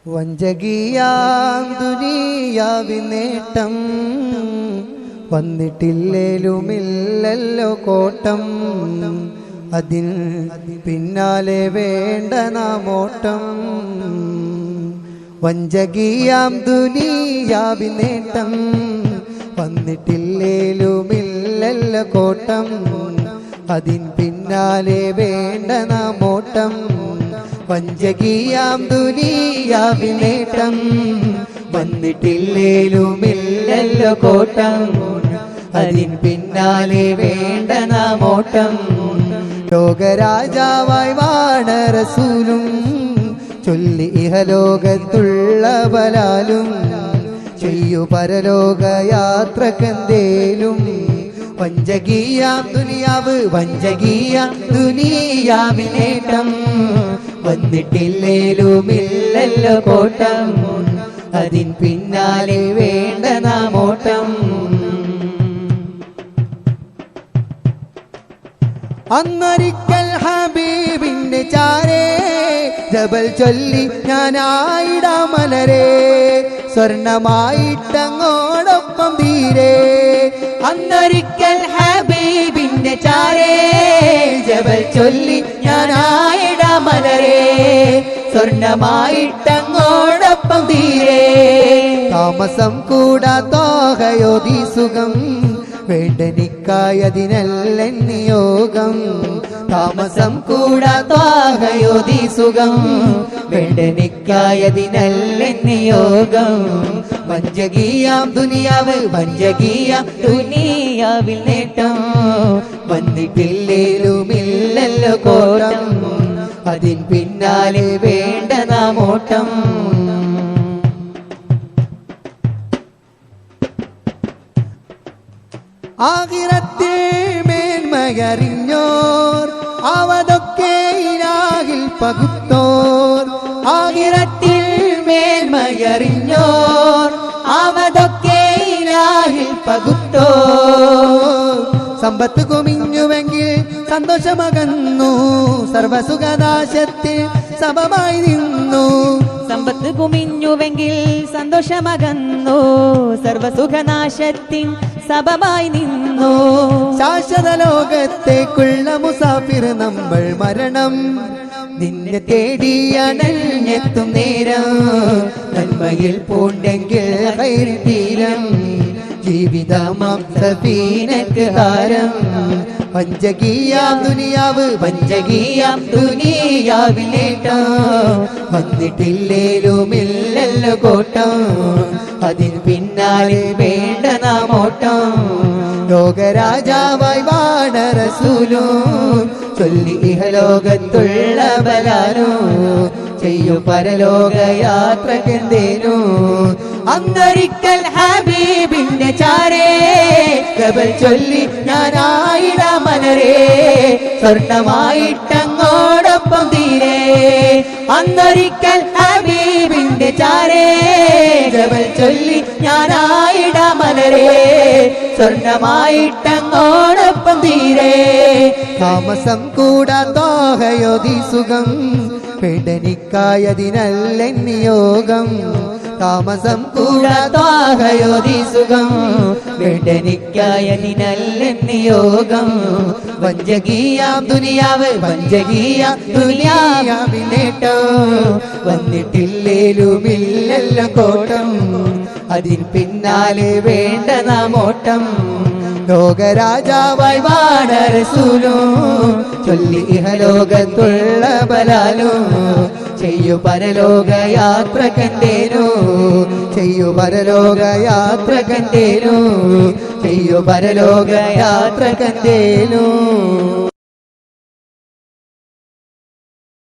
വഞ്ചകിയാം ദുനിയാവിൻ നേട്ടം വന്നിട്ടില്ലേലുമില്ലല്ലോ കോട്ടം. അതിന് പിന്നാലെ വേണ്ട നാമോട്ടം. വഞ്ചകിയാം ദുനിയാവിൻ നേട്ടം വന്നിട്ടില്ലേലുമില്ലല്ലോ കോട്ടം. അതിന് പിന്നാലെ വേണ്ട നാമോട്ടം. വഞ്ചകിയാം ദുനിയാവിൻ നേട്ടം വന്നിട്ടില്ലേലുമില്ലല്ലോ കോട്ടം. അതിന് പിന്നാലെ വേണ്ട നാമോട്ടം. ലോകരാജാവായി വാണ റസൂലും ചൊല്ലി ഇഹലോകത്തുള്ള ബലാലും ചെയ്യൂ പരലോക യാത്രക്കെന്തേലും. വഞ്ചകിയാം ദുനിയാവ് വഞ്ചകിയാം ദുനിയാവിൻ നേട്ടം വന്നിട്ടില്ലേലുമില്ലല്ലോ കോട്ടം. അതിന് പിന്നാലെ വേണ്ട നാമോട്ടം. അന്നൊരിക്കൽ ഹബീബിന്റെ ചാരേ ജബൽ ചൊല്ലി ഞാനായിടാം മലരേ സ്വർണമായിട്ടങ്ങോടൊപ്പം തീരെ. അന്നൊരിക്കൽ ഹബീബിന്റെ ചാരേ ജബൽ ചൊല്ലി ഞാനായിടാം മലരേ സ്വർണമായിട്ടങ്ങോടൊപ്പം തീരെ. താമസം കൂടാത്തോഹയോധി സുഖം വേണ്ടനിക്കായതിനല്ല നിയോഗം. താമസം കൂടാത്തോഹയോധി സുഖം വേണ്ടനിക്കായതിനല്ല നിയോഗം. വഞ്ചകിയാം ദുനിയാവ് വഞ്ചകിയാം ദുനിയാവിൽ നേട്ടം വന്നിട്ടില്ലേലുമില്ലല്ലോ കോട്ടം. അതിന് പിന്നാലെ വേണ്ട നാമോട്ടം. ആഖിറത്തിൽ മേന്മയറിഞ്ഞോർ അവതൊക്കെ ഇലാഹിൽ പകുത്തോർ. ആഖിറത്തിൽ മേന്മയറിഞ്ഞോർ അവതൊക്കെ ഇലാഹിൽ പകുത്തോർ. സമ്പത്ത് കുമിഞ്ഞുവെങ്കിൽ സന്തോഷമകന്നു സർവസുഖനാശത്തിൽ സമമായി നിന്നു. സമ്പത്ത് കുമിഞ്ഞുവെങ്കിൽ സന്തോഷമകന്നു സർവസുഖനാശത്തിൻ സബമായി നിന്നു. ശാശ്വത ലോകത്തേക്കുള്ള മുസാഫിർ നമ്മൾ മരണം നിന്നെ തേടി അണഞ്ഞെത്തും നേരം. നന്മയിൽ പൂണ്ടെങ്കിൽ ഖൈറിൻ തീരം ജീവിതമാം സഫീനക്ക് ഹാരം. വഞ്ചകിയാം ദുനിയാവ് വഞ്ചകിയാം ദുനിയാവിൻ നേട്ടം വന്നിട്ടില്ലേലുമില്ലല്ലോ കോട്ടം. അതിന് പിന്നാലെ വേണ്ട നാമോട്ടം. ലോകരാജാവായി വാണ റസൂലും ചൊല്ലി ഇഹലോകത്തുള്ള ബലാലും ചെയ്യൂ പരലോക യാത്രക്കെന്തേനു. അന്നൊരിക്കൽ ഹബീബിന്റെ ചാരേ ജബൽ ചൊല്ലി ഞാനായിടാം മലരേ സ്വർണമായിട്ടങ്ങോടൊപ്പം തീരെ. അന്നൊരിക്കൽ ഹബീബിന്റെ ചാരേ ജബൽ ചൊല്ലി ഞാനായിടാം മലരേ സ്വർണമായിട്ടങ്ങോടൊപ്പം തീരെ. താമസം കൂടാത്തോഹയോധി സുഖം വേണ്ടനിക്കായതിനല്ല നിയോഗം. താമസം കൂടാത്തോഹയോധി സുഖം വേണ്ടനിക്കായതിനല്ല നിയോഗം. വഞ്ചകിയാം ദുനിയാവ് വഞ്ചകിയാം ദുനിയാവിൻ നേട്ടം വന്നിട്ടില്ലേലുമില്ലല്ലോ കോട്ടം. അതിന് പിന്നാലെ വേണ്ട നാമോട്ടം. ലോകരാജാവായി വാണ റസൂലും ചൊല്ലി ഇഹലോകത്തുള്ള ബലാലും ചെയ്യൂ പരലോക യാത്രക്കെന്തേനു ചെയ്യൂ പരലോക യാത്രക്കെന്തേനു ചെയ്യൂ പരലോക യാത്രക്കെന്തേനു.